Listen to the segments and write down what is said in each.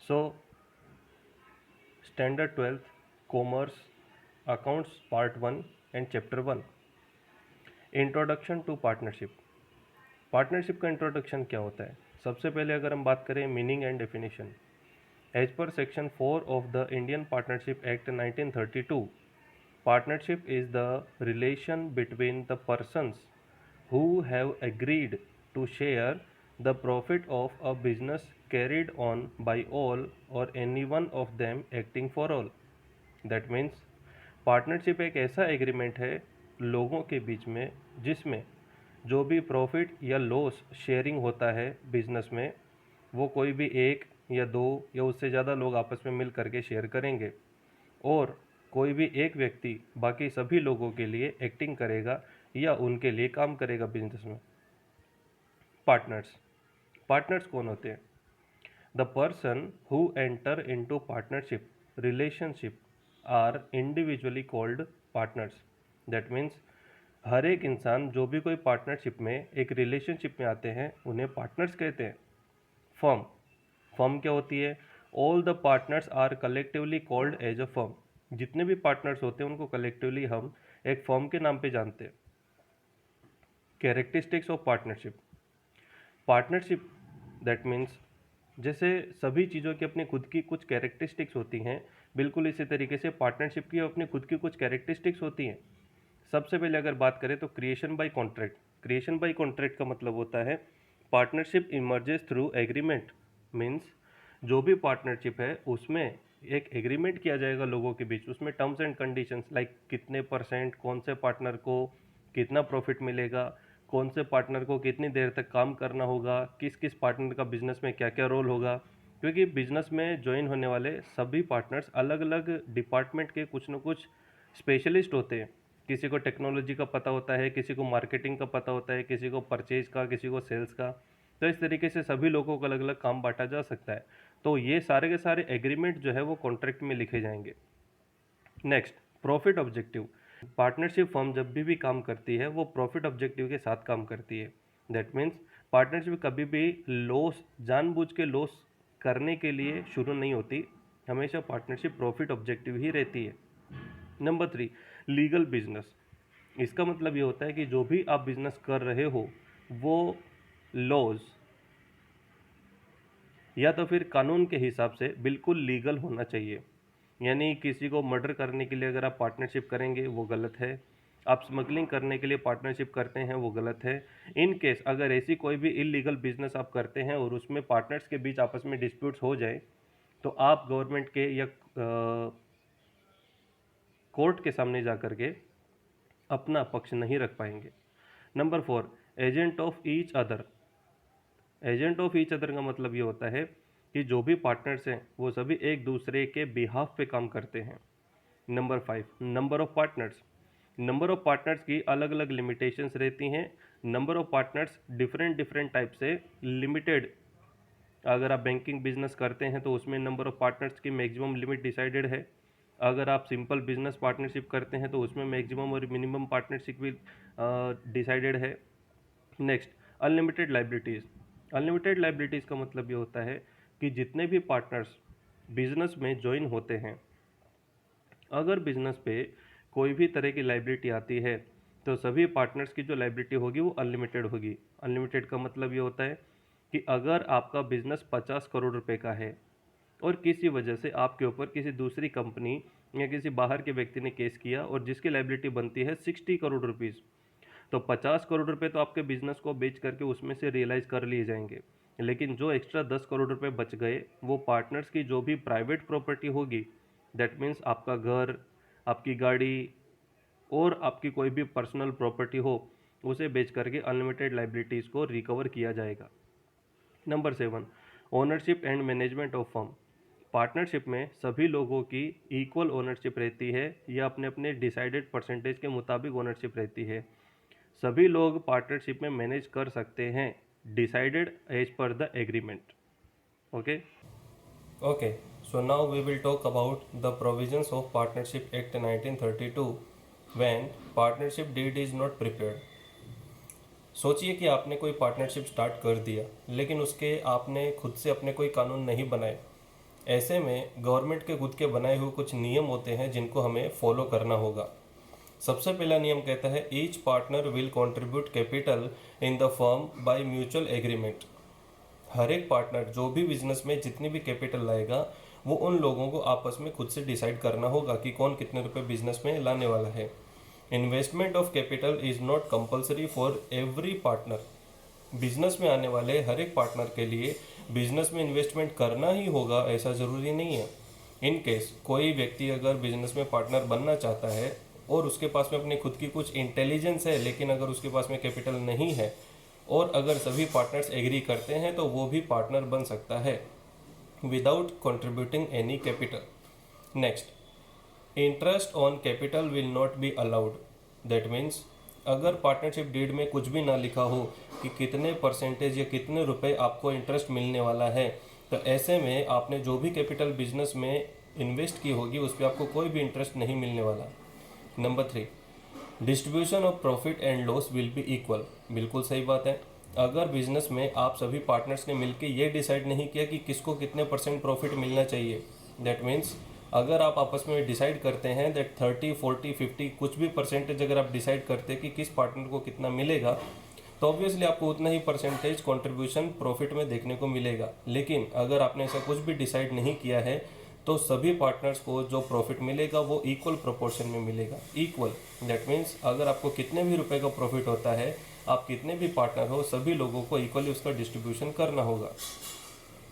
So, Standard 12th Commerce Accounts Part 1 and Chapter 1 introduction to partnership. Partnership का introduction क्या होता है? सबसे पहले अगर हम बात करें meaning and definition, as per section 4 of the Indian partnership act 1932, partnership is the relation between the persons who have agreed to share the profit of a business carried on by all or any one of them acting for all. That means partnership एक ऐसा agreement है लोगों के बीच में जिसमें जो भी profit या लॉस शेयरिंग होता है बिजनेस में, वो कोई भी एक या दो या उससे ज़्यादा लोग आपस में मिल करके शेयर करेंगे, और कोई भी एक व्यक्ति बाकी सभी लोगों के लिए एक्टिंग करेगा या उनके लिए काम करेगा बिजनेस में। पार्टनर्स, पार्टनर्स कौन होते हैं? The person who enter into partnership relationship are individually called partners. That means हर एक इंसान जो भी कोई पार्टनरशिप में एक रिलेशनशिप में आते हैं उन्हें पार्टनर्स कहते हैं। फर्म, फर्म क्या होती है? All the partners are collectively called as a firm. जितने भी पार्टनर्स होते हैं उनको कलेक्टिवली हम एक फर्म के नाम पे जानते हैं। Characteristics of partnership, partnership that means जैसे सभी चीज़ों की अपनी खुद की कुछ कैरेक्टरिस्टिक्स होती हैं, बिल्कुल इसी तरीके से पार्टनरशिप की अपनी खुद की कुछ कैरेक्टरिस्टिक्स होती हैं। सबसे पहले अगर बात करें तो creation bye contract. Creation bye contract का मतलब होता है partnership emerges through agreement. Means जो भी पार्टनरशिप है उसमें एक एग्रीमेंट किया जाएगा लोगों के बीच, उसमें टर्म्स एंड कंडीशंस लाइक कितने परसेंट कौन से पार्टनर को कितना प्रॉफिट मिलेगा, कौन से पार्टनर को कितनी देर तक काम करना होगा, किस किस पार्टनर का बिजनेस में क्या क्या रोल होगा। क्योंकि बिजनेस में ज्वाइन होने वाले सभी पार्टनर्स अलग अलग डिपार्टमेंट के कुछ न कुछ स्पेशलिस्ट होते हैं। किसी को टेक्नोलॉजी का पता होता है, किसी को मार्केटिंग का पता होता है, किसी को परचेज का, किसी को सेल्स का। तो इस तरीके से सभी लोगों को अलग अलग काम बांटा जा सकता है। तो ये सारे के सारे एग्रीमेंट जो है वो कॉन्ट्रैक्ट में लिखे जाएंगे। Next, profit objective. Partnership firm जब भी काम करती है वो प्रॉफिट ऑब्जेक्टिव के साथ काम करती है। दैट मीन्स पार्टनरशिप कभी भी लॉस, जानबूझ के लॉस करने के लिए शुरू नहीं होती, हमेशा पार्टनरशिप प्रॉफिट ऑब्जेक्टिव ही रहती है। Number 3, legal business. इसका मतलब ये होता है कि जो भी आप बिजनेस कर रहे हो वो लॉज या तो फिर कानून के हिसाब से बिल्कुल लीगल होना चाहिए। यानी किसी को मर्डर करने के लिए अगर आप पार्टनरशिप करेंगे वो गलत है, आप स्मगलिंग करने के लिए पार्टनरशिप करते हैं वो गलत है। इन केस अगर ऐसी कोई भी इलीगल बिजनेस आप करते हैं और उसमें पार्टनर्स के बीच आपस में डिस्प्यूट्स हो जाए तो आप गवर्नमेंट के या कोर्ट के सामने जा कर के अपना पक्ष नहीं रख पाएंगे। Number 4, agent of each other. Agent of each other का मतलब ये होता है कि जो भी पार्टनर्स हैं वो सभी एक दूसरे के बिहाफ पे काम करते हैं। Number 5, number of partners. Number of partners की अलग अलग लिमिटेशंस रहती हैं। Number of partners different different type से लिमिटेड। अगर आप बैंकिंग बिजनेस करते हैं तो उसमें नंबर ऑफ पार्टनर्स की मैक्सिमम लिमिट डिसाइडेड है। अगर आप सिंपल बिजनेस पार्टनरशिप करते हैं तो उसमें मैक्सिमम और मिनिमम पार्टनरशिप भी डिसाइडेड है। Next, unlimited liabilities. Unlimited liabilities का मतलब ये होता है कि जितने भी पार्टनर्स बिजनेस में ज्वाइन होते हैं, अगर बिजनेस पे कोई भी तरह की लाइबिलिटी आती है तो सभी पार्टनर्स की जो लाइबिलिटी होगी वो अनलिमिटेड होगी। अनलिमिटेड का मतलब ये होता है कि अगर आपका बिजनेस 50 करोड़ रुपए का है और किसी वजह से आपके ऊपर किसी दूसरी कंपनी या किसी बाहर के व्यक्ति ने केस किया और जिसकी लाइबिलिटी बनती है 60 करोड़ रुपीज़, तो 50 करोड़ रुपए तो आपके बिजनेस को बेच करके उसमें से रियलाइज़ कर लिए जाएंगे, लेकिन जो एक्स्ट्रा 10 करोड़ रुपए बच गए वो पार्टनर्स की जो भी प्राइवेट प्रॉपर्टी होगी, दैट मीन्स आपका घर, आपकी गाड़ी और आपकी कोई भी पर्सनल प्रॉपर्टी हो, उसे बेच करके अनलिमिटेड लाइबिलिटीज़ को रिकवर किया जाएगा। Number 7, ownership and management of firm. Partnership में सभी लोगों की इक्वल ओनरशिप रहती है या अपने अपने डिसाइडेड परसेंटेज के मुताबिक ओनरशिप रहती है। सभी लोग पार्टनरशिप में मैनेज कर सकते हैं, decided as per the agreement. Okay okay, so now we will talk about the provisions of partnership act 1932 when partnership deed is not prepared. सोचिए कि आपने कोई पार्टनरशिप स्टार्ट कर दिया लेकिन उसके आपने खुद से अपने कोई कानून नहीं बनाए, ऐसे में गवर्नमेंट के खुद के बनाए हुए कुछ नियम होते हैं जिनको हमें फॉलो करना होगा। सबसे पहला नियम कहता है each partner will contribute capital in the firm by mutual agreement. हर एक पार्टनर जो भी बिजनेस में जितनी भी कैपिटल लाएगा वो उन लोगों को आपस में खुद से डिसाइड करना होगा कि कौन कितने रुपए बिजनेस में लाने वाला है। Investment of capital is not compulsory for every partner. Business में आने वाले हर एक पार्टनर के लिए बिजनेस में इन्वेस्टमेंट करना ही होगा ऐसा ज़रूरी नहीं है। इन केस कोई व्यक्ति अगर बिजनेस में पार्टनर बनना चाहता है और उसके पास में अपनी खुद की कुछ इंटेलिजेंस है, लेकिन अगर उसके पास में कैपिटल नहीं है और अगर सभी पार्टनर्स एग्री करते हैं तो वो भी पार्टनर बन सकता है without contributing any capital. Next, interest on capital will not be allowed. That means अगर पार्टनरशिप डीड में कुछ भी ना लिखा हो कि कितने परसेंटेज या कितने रुपए आपको इंटरेस्ट मिलने वाला है, तो ऐसे में आपने जो भी कैपिटल बिजनेस में इन्वेस्ट की होगी उस पर आपको कोई भी इंटरेस्ट नहीं मिलने वाला। Number 3, distribution of profit and loss will be equal. बिल्कुल सही बात है। अगर बिजनेस में आप सभी पार्टनर्स ने मिलकर ये डिसाइड नहीं किया कि किसको कितने % प्रॉफिट मिलना चाहिए, दैट मीन्स अगर आप आपस में डिसाइड करते हैं दैट 30, 40, 50 कुछ भी परसेंटेज अगर आप डिसाइड करते हैं कि किस पार्टनर को कितना मिलेगा, तो ऑब्वियसली आपको उतना ही परसेंटेज कंट्रीब्यूशन प्रॉफिट में देखने को मिलेगा। लेकिन अगर आपने ऐसा कुछ भी डिसाइड नहीं किया है तो सभी पार्टनर्स को जो प्रॉफिट मिलेगा वो इक्वल प्रोपोर्शन में मिलेगा। इक्वल दैट मीन्स अगर आपको कितने भी रुपए का प्रॉफिट होता है, आप कितने भी पार्टनर हो, सभी लोगों को इक्वली उसका डिस्ट्रीब्यूशन करना होगा।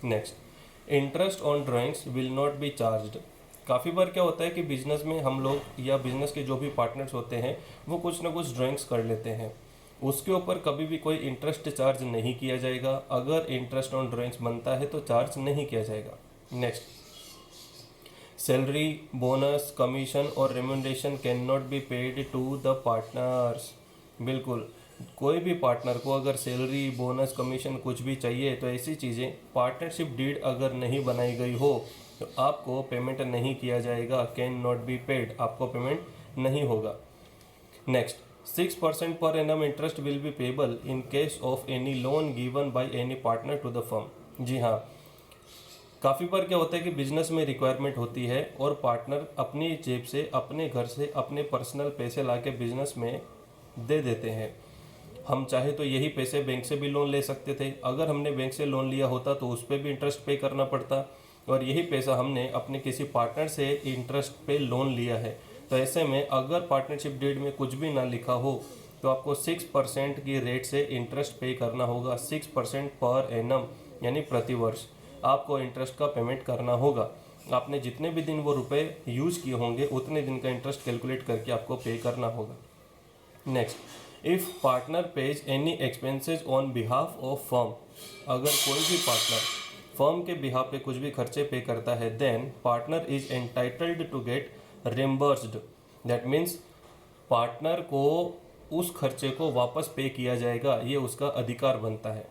Next, interest on drawings will not be charged. काफ़ी बार क्या होता है कि बिजनेस में हम लोग या बिजनेस के जो भी पार्टनर्स होते हैं वो कुछ ना कुछ ड्राइंग्स कर लेते हैं, उसके ऊपर कभी भी कोई इंटरेस्ट चार्ज नहीं किया जाएगा। अगर इंटरेस्ट ऑन ड्राइंग्स बनता है तो चार्ज नहीं किया जाएगा। नेक्स्ट, सैलरी, बोनस, कमीशन और remuneration can not be paid to the partners. बिल्कुल, कोई भी पार्टनर को अगर सैलरी, बोनस, कमीशन कुछ भी चाहिए तो ऐसी चीज़ें पार्टनरशिप डीड अगर नहीं बनाई गई हो तो आपको पेमेंट नहीं किया जाएगा। कैन नॉट बी पेड, आपको पेमेंट नहीं होगा। Next, 6% per annum interest will be payable in case of any loan given by any partner to the firm. जी हाँ, काफ़ी बार क्या होता है कि बिजनेस में रिक्वायरमेंट होती है और पार्टनर अपनी जेब से, अपने घर से, अपने पर्सनल पैसे ला के बिजनेस में दे देते हैं। हम चाहे तो यही पैसे बैंक से भी लोन ले सकते थे। अगर हमने बैंक से लोन लिया होता तो उस पर भी इंटरेस्ट पे करना पड़ता, और यही पैसा हमने अपने किसी पार्टनर से इंटरेस्ट पे लोन लिया है। तो ऐसे में अगर पार्टनरशिप डीड में कुछ भी ना लिखा हो तो आपको 6% की रेट से इंटरेस्ट पे करना होगा। 6% पर एनम यानी प्रति वर्ष आपको इंटरेस्ट का पेमेंट करना होगा। आपने जितने भी दिन वो रुपए यूज़ किए होंगे उतने दिन का इंटरेस्ट कैलकुलेट करके आपको पे करना होगा। Next, if partner page any expenses on behalf of firm. अगर कोई भी पार्टनर फर्म के बिहाफ पे कुछ भी खर्चे पे करता है then partner is entitled to get reimbursed. That means partner को उस खर्चे को वापस पे किया जाएगा, ये उसका अधिकार बनता है।